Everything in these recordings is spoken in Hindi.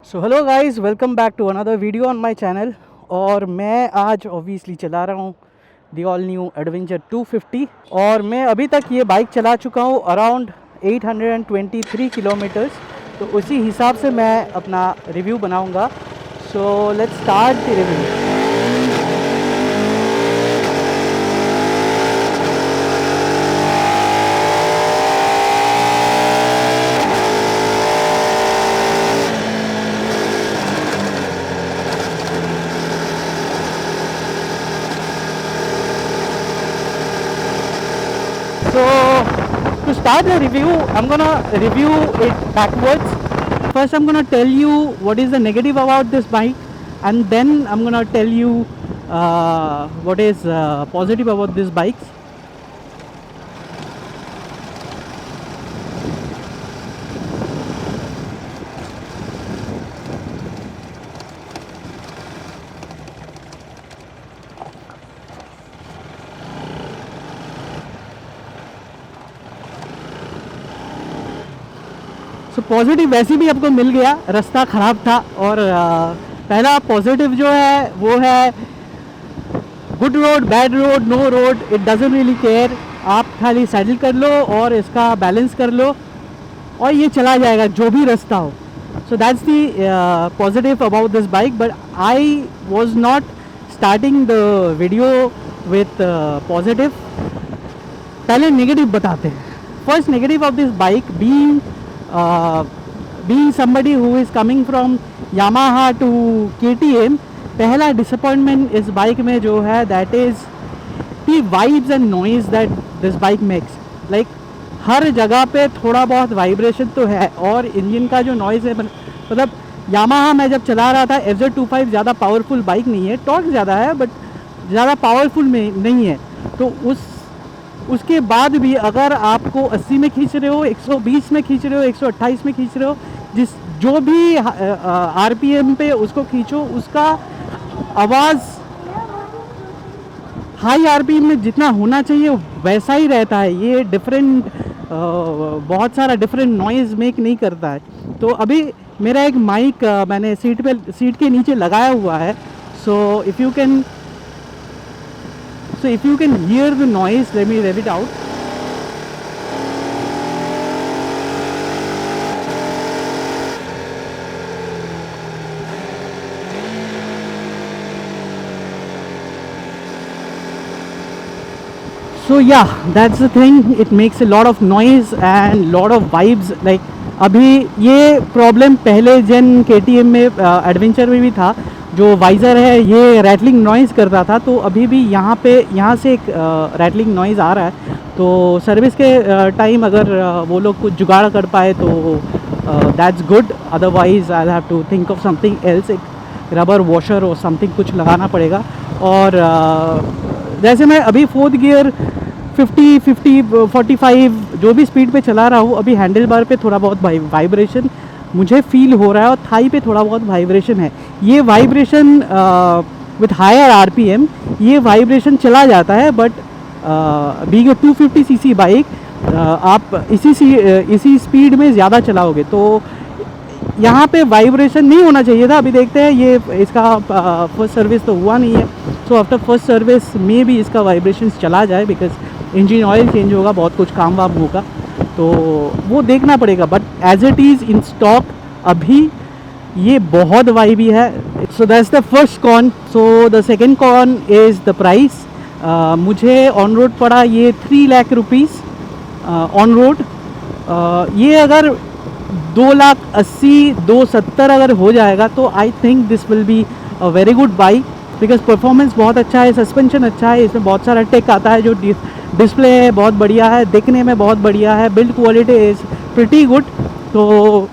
So hello guys, welcome back to another video on my channel. और मैं आज ऑब्वियसली चला रहा हूँ दी ऑल न्यू एडवेंचर 250। और मैं अभी तक ये बाइक चला चुका हूँ अराउंड 823 किलोमीटर्स। तो उसी हिसाब से मैं अपना रिव्यू बनाऊँगा। So let's start the review. So to start the review, I'm gonna review it backwards. First, I'm gonna tell you what is the negative about this bike, and then I'm gonna tell you what is positive about these bikes. So positive वैसे भी आपको मिल गया, रास्ता ख़राब था। और पहला पॉजिटिव जो है वो है good road, bad road, no road, it doesn't really care. आप खाली सैडल कर लो और इसका बैलेंस कर लो और ये चला जाएगा जो भी रास्ता हो। सो that's the positive about this bike. But I was not starting the video with positive. पहले नेगेटिव बताते हैं। First negative of this bike being somebody who is coming from Yamaha to KTM, पहला डिसअपॉइंटमेंट इस बाइक में जो है that is the vibes and noise that this bike makes. Like हर जगह पे थोड़ा बहुत वाइब्रेशन तो है। और इंजन का जो नॉइज़ है, मतलब यामाहा मैं जब चला रहा था, FZ25 ज़्यादा पावरफुल बाइक नहीं है, टॉर्क ज़्यादा है बट ज़्यादा पावरफुल में नहीं है। तो उसके बाद भी अगर आपको 80 में खींच रहे हो, 120 में खींच रहे हो, 128 में खींच रहे हो, जो भी RPM पे उसको खींचो, उसका आवाज़ हाई RPM में जितना होना चाहिए वैसा ही रहता है। ये डिफरेंट बहुत सारा डिफरेंट नॉइज़ मेक नहीं करता है। तो अभी मेरा एक माइक मैंने सीट के नीचे लगाया हुआ है। सो if you can hear the noise, let me rev it out. So yeah, that's the thing. It makes a lot of noise and lot of vibes. Like अभी ये प्रॉब्लम पहले जेन KTM में एडवेंचर में भी था। जो वाइज़र है ये रैटलिंग नॉइज़ करता था, तो अभी भी यहाँ से एक रैटलिंग नॉइज़ आ रहा है। तो सर्विस के टाइम अगर वो लोग कुछ जुगाड़ कर पाए तो that's good. Otherwise I have to think of something else, एक रबर वॉशर और समथिंग कुछ लगाना पड़ेगा। और जैसे मैं अभी फोर्थ गियर 50, 45 जो भी स्पीड पे चला रहा हूँ, अभी हैंडल बार पे थोड़ा बहुत वाइब्रेशन मुझे फील हो रहा है और थाई पे थोड़ा बहुत वाइब्रेशन है। ये वाइब्रेशन विथ हायर RPM ये वाइब्रेशन चला जाता है। बट बीइंग 250 cc बाइक आप इसी स्पीड में ज़्यादा चलाओगे तो यहाँ पे वाइब्रेशन नहीं होना चाहिए था। अभी देखते हैं, ये इसका फर्स्ट सर्विस तो हुआ नहीं है। सो आफ्टर फर्स्ट सर्विस में भी इसका वाइब्रेशन चला जाए, बिकॉज इंजन ऑयल चेंज होगा, बहुत कुछ काम वाम होगा, तो वो देखना पड़ेगा। But as it is in stock अभी ये बहुत वाइबी है। So that's the first con. So the second con is the price. मुझे ऑन रोड पड़ा ये 3 लाख रुपीज़ ऑन रोड। ये अगर 2,80,000 270 अगर हो जाएगा तो I think this will be a very good bike, because performance बहुत अच्छा है, सस्पेंशन अच्छा है, इसमें बहुत सारा टेक आता है, जो डिस्प्ले है बहुत बढ़िया है, दिखने में बहुत बढ़िया है, build quality is pretty good. तो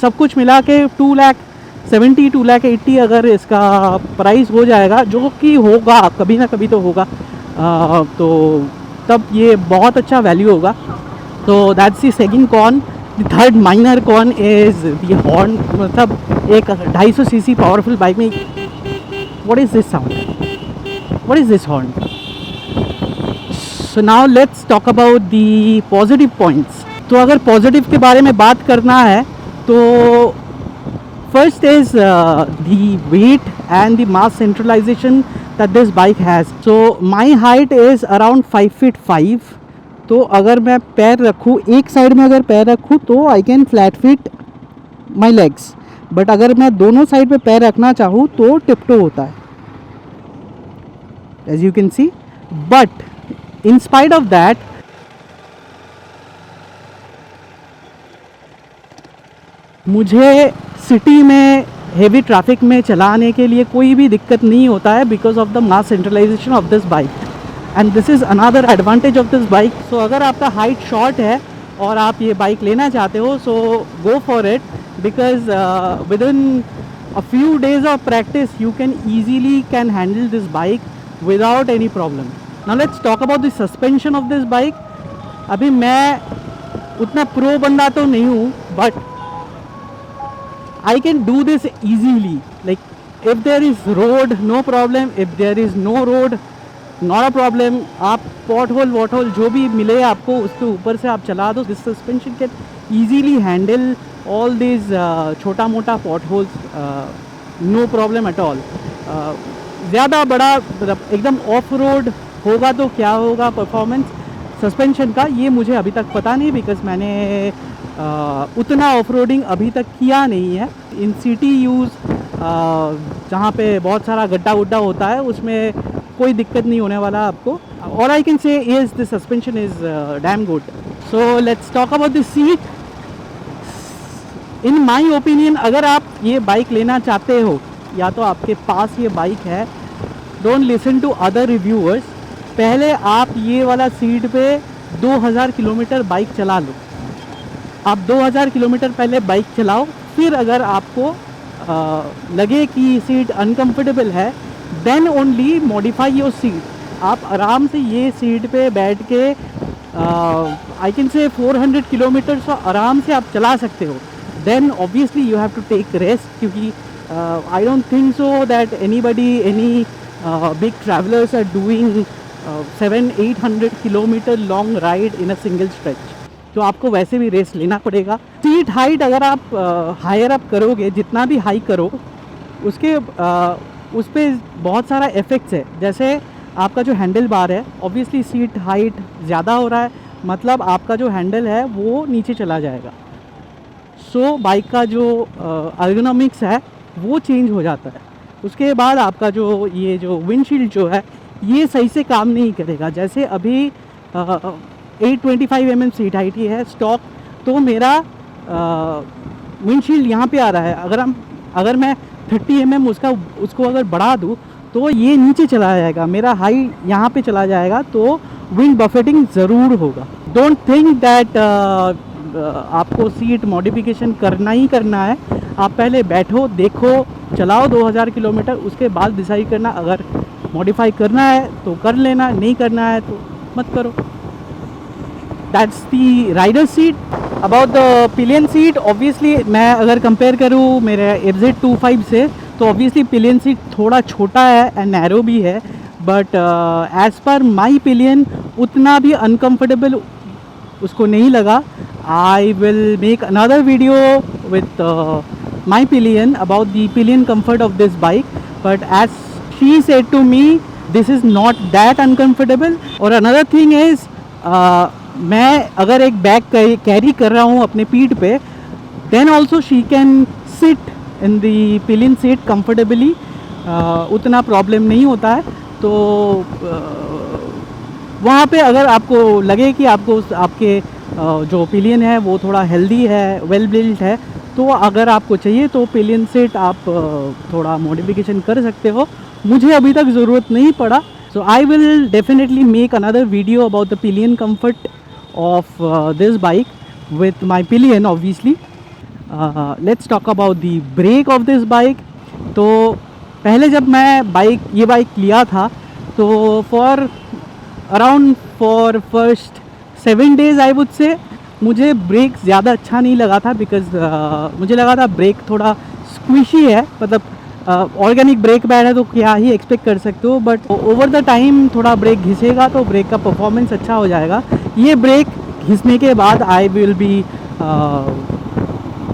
सब कुछ मिला के 2,70,000 2,80,000 अगर इसका प्राइस हो जाएगा, जो कि होगा कभी ना कभी तो होगा, तो तब ये बहुत अच्छा वैल्यू होगा। तो that's the second con. The third minor con is the horn. मतलब एक 250 cc पावरफुल बाइक में what is this sound, what is this horn. So now let's talk about the positive points. तो अगर पॉजिटिव के बारे में बात करना है तो First is the weight and the mass centralization that this bike has. So my height is around 5 feet 5. तो अगर मैं पैर रखूँ एक साइड में, अगर पैर रखूँ तो I can flat fit my legs, but अगर मैं दोनों साइड पे पैर रखना चाहूँ तो टिप्टो होता है, as you can see. But in spite of that मुझे सिटी में हेवी ट्रैफिक में चलाने के लिए कोई भी दिक्कत नहीं होता है because of the mass centralization of this bike. And this is another advantage of this bike. So अगर आपका हाइट शॉर्ट है और आप ये बाइक लेना चाहते हो, so go for it because within a few days of practice you can easily can handle this bike without any problem. Now let's talk about the suspension of this bike. अभी मैं उतना प्रो बंदा तो नहीं हूँ, but I can do this easily. Like if there is road, no problem. If there is no road, not a problem. आप पॉट होल जो भी मिले आपको उसके ऊपर से आप चला दो. This suspension can easily handle all these छोटा मोटा pot holes, no problem at all. ज़्यादा बड़ा मतलब एकदम ऑफ रोड होगा तो क्या होगा परफॉर्मेंस सस्पेंशन का, ये मुझे अभी तक पता नहीं बिकॉज मैंने उतना ऑफ रोडिंग अभी तक किया नहीं है. इन सिटी यूज़ जहाँ पे बहुत सारा गड्ढा गुड्ढा होता है उसमें कोई दिक्कत नहीं होने वाला आपको. और आई कैन से is the suspension is damn good. So let's talk about the seat. In my opinion अगर आप ये बाइक लेना चाहते हो या तो आपके पास ये बाइक है, don't listen to other reviewers. पहले आप ये वाला सीट पे 2000 किलोमीटर बाइक चला लो. आप 2000 किलोमीटर पहले बाइक चलाओ, फिर अगर आपको लगे कि सीट अनकंफर्टेबल है then only modify your seat. आप आराम से ये सीट पे बैठ के आई कैन से 400 किलोमीटर आराम से आप चला सकते हो. Then obviously you have to take rest क्योंकि I don't think so that any big travellers are doing 700-800 kilometre long ride in a single stretch. तो आपको वैसे भी रेस्ट लेना पड़ेगा. सीट हाइट अगर आप हायर अप करोगे, जितना भी हाई करो उसके उस पर बहुत सारा इफेक्ट्स है. जैसे आपका जो हैंडल बार है, ऑब्वियसली सीट हाइट ज़्यादा हो रहा है मतलब आपका जो हैंडल है वो नीचे चला जाएगा. सो बाइक का जो एर्गोनॉमिक्स है वो चेंज हो जाता है. उसके बाद आपका जो ये जो विंडशील्ड जो है ये सही से काम नहीं करेगा. जैसे अभी 825 mm सीट हाइट ही है स्टॉक, तो मेरा विंडशील्ड यहाँ पे आ रहा है. अगर मैं 30 mm उसको अगर बढ़ा दूँ तो ये नीचे चला जाएगा, मेरा हाई यहाँ पे चला जाएगा, तो विंड बफेटिंग ज़रूर होगा. डोंट थिंक दैट आपको सीट मॉडिफिकेशन करना ही करना है. आप पहले बैठो, देखो, चलाओ 2000 किलोमीटर, उसके बाद डिसाइड करना. अगर मॉडिफाई करना है तो कर लेना, नहीं करना है तो मत करो. That's the rider seat. About the pillion seat, obviously मैं अगर कंपेयर करूँ मेरे FZ25 से तो ऑब्वियसली पिलियन सीट थोड़ा छोटा है एंड नैरो भी है, but as per my pillion उतना भी अनकम्फर्टेबल उसको नहीं लगा. I will make another video with my pillion about the pillion comfort of this bike, but as she said to me this is not that uncomfortable. और another thing is मैं अगर एक बैग कैरी कर रहा हूँ अपने पीठ पे, then also she can sit in the pillion seat comfortably. उतना प्रॉब्लम नहीं होता है. तो वहाँ पे अगर आपको लगे कि आपको आपके जो पिलियन है वो थोड़ा हेल्दी है, वेल बिल्ट है, तो अगर आपको चाहिए तो पिलियन सीट आप थोड़ा मॉडिफिकेशन कर सकते हो. मुझे अभी तक ज़रूरत नहीं पड़ा. So I will definitely make another video about the pillion comfort of this bike with my pillion obviously. Let's talk about the brake of this bike. तो पहले जब मैं ये बाइक लिया था तो for first 7 days I would say मुझे ब्रेक ज़्यादा अच्छा नहीं लगा था बिकॉज मुझे लगा था ब्रेक थोड़ा स्क्विशी है. मतलब ऑर्गेनिक ब्रेक पैड है तो क्या ही एक्सपेक्ट कर सकते हो, बट ओवर द टाइम थोड़ा ब्रेक घिसेगा तो ब्रेक का परफॉर्मेंस अच्छा हो जाएगा. ये ब्रेक घिसने के बाद I will be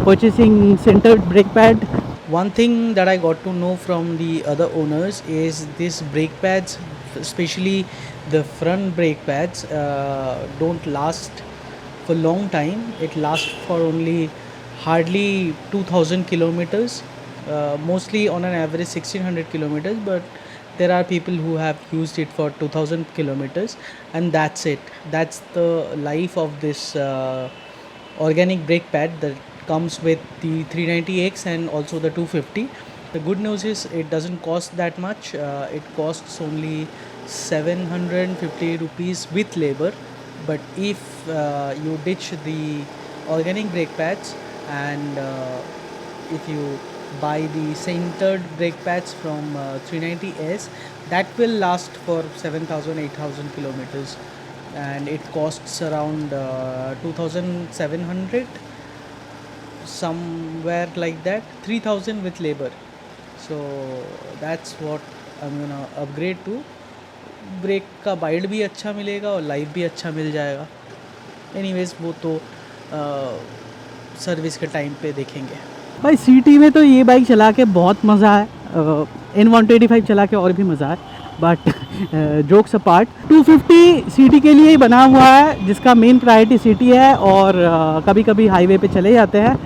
purchasing centre brake pad One thing that I got to know from the other owners is this brake pads, especially the front brake pads, don't last for long time. It lasts for only hardly 2000 kilometers, mostly on an average 1600 kilometers, but there are people who have used it for 2000 kilometers, and that's it. That's the life of this organic brake pad that comes with the 390X and also the 250. The good news is it doesn't cost that much. It costs only 750 rupees with labor. But if you ditch the organic brake pads and if you buy the centered brake pads from 390S, that will last for 7000 8000 kilometers, and it costs around 2700, somewhere like that, 3000 with labor. So that's what I'm gonna upgrade to. Brake का बाइड भी अच्छा मिलेगा और लाइफ भी अच्छा मिल जाएगा. एनीवेज वो तो सर्विस के टाइम पे देखेंगे. भाई सिटी में तो ये बाइक चला के बहुत मज़ा है. N125 चला के और भी मज़ा है. बट जोक्स अपार्ट, 250 सिटी के लिए ही बना हुआ है, जिसका मेन प्रायोरिटी सिटी है और कभी कभी हाईवे पे चले जाते हैं.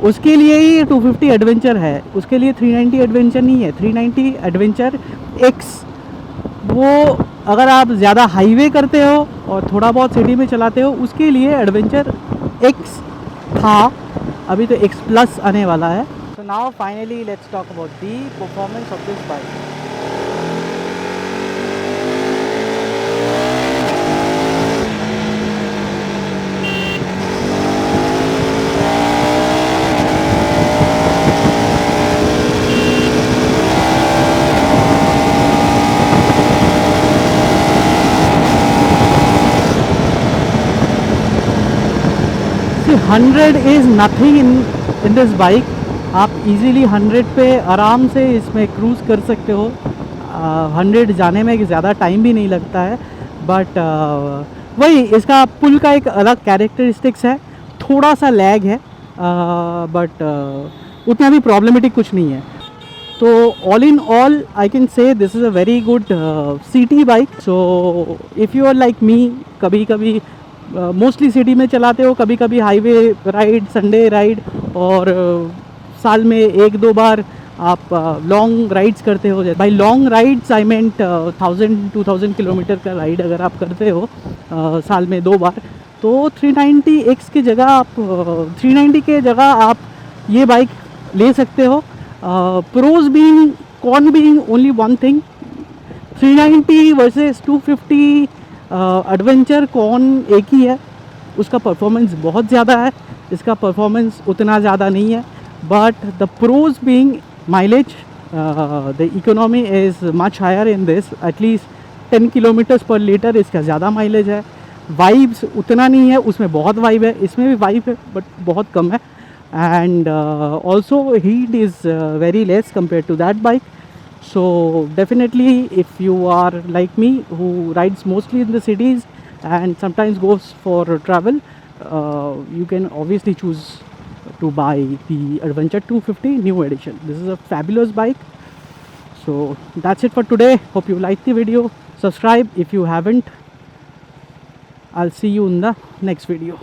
उसके लिए ही 250 एडवेंचर है, उसके लिए 390 एडवेंचर नहीं है. 390 एडवेंचर एक्स, वो अगर आप ज़्यादा हाईवे करते हो और थोड़ा बहुत सिटी में चलाते हो, उसके लिए एडवेंचर एक्स था. अभी तो एक्स प्लस आने वाला है. So now finally let's talk about the performance of this bike. Hundred is nothing in this bike. आप इजीली 100 पे आराम से इसमें क्रूज़ कर सकते हो. 100 जाने में ज़्यादा टाइम भी नहीं लगता है. बट वही इसका पुल का एक अलग कैरेक्टरिस्टिक्स है. थोड़ा सा लैग है, बट उतना भी प्रॉब्लमेटिक कुछ नहीं है. तो all in all I can say this is a very good city bike. So if you are like me, कभी कभी मोस्टली सिटी में चलाते हो, कभी कभी हाईवे राइड, संडे राइड, और साल में 1-2 बार आप लॉन्ग राइड्स करते हो. By long rides I meant 1000-2000 kilometre का राइड अगर आप करते हो साल में 2 बार, तो 390X की जगह आप 390 के जगह आप ये बाइक ले सकते हो. Pros being, con being only one thing, 390 versus 250 adventure कौन एक ही है. उसका परफॉर्मेंस बहुत ज़्यादा है, इसका परफॉर्मेंस उतना ज़्यादा नहीं है. But the pros being mileage, the economy is much higher in this. At least 10 kilometres per litre इसका ज़्यादा माइलेज है. वाइब्स उतना नहीं है, उसमें बहुत वाइब है, इसमें भी वाइब है बट बहुत कम है. And also heat is very less compare to that bike. So definitely if you are like me who rides mostly in the cities and sometimes goes for travel, you can obviously choose to buy the Adventure 250 new edition. This is a fabulous bike. So that's it for today. Hope you liked the video. Subscribe if you haven't. I'll see you in the next video.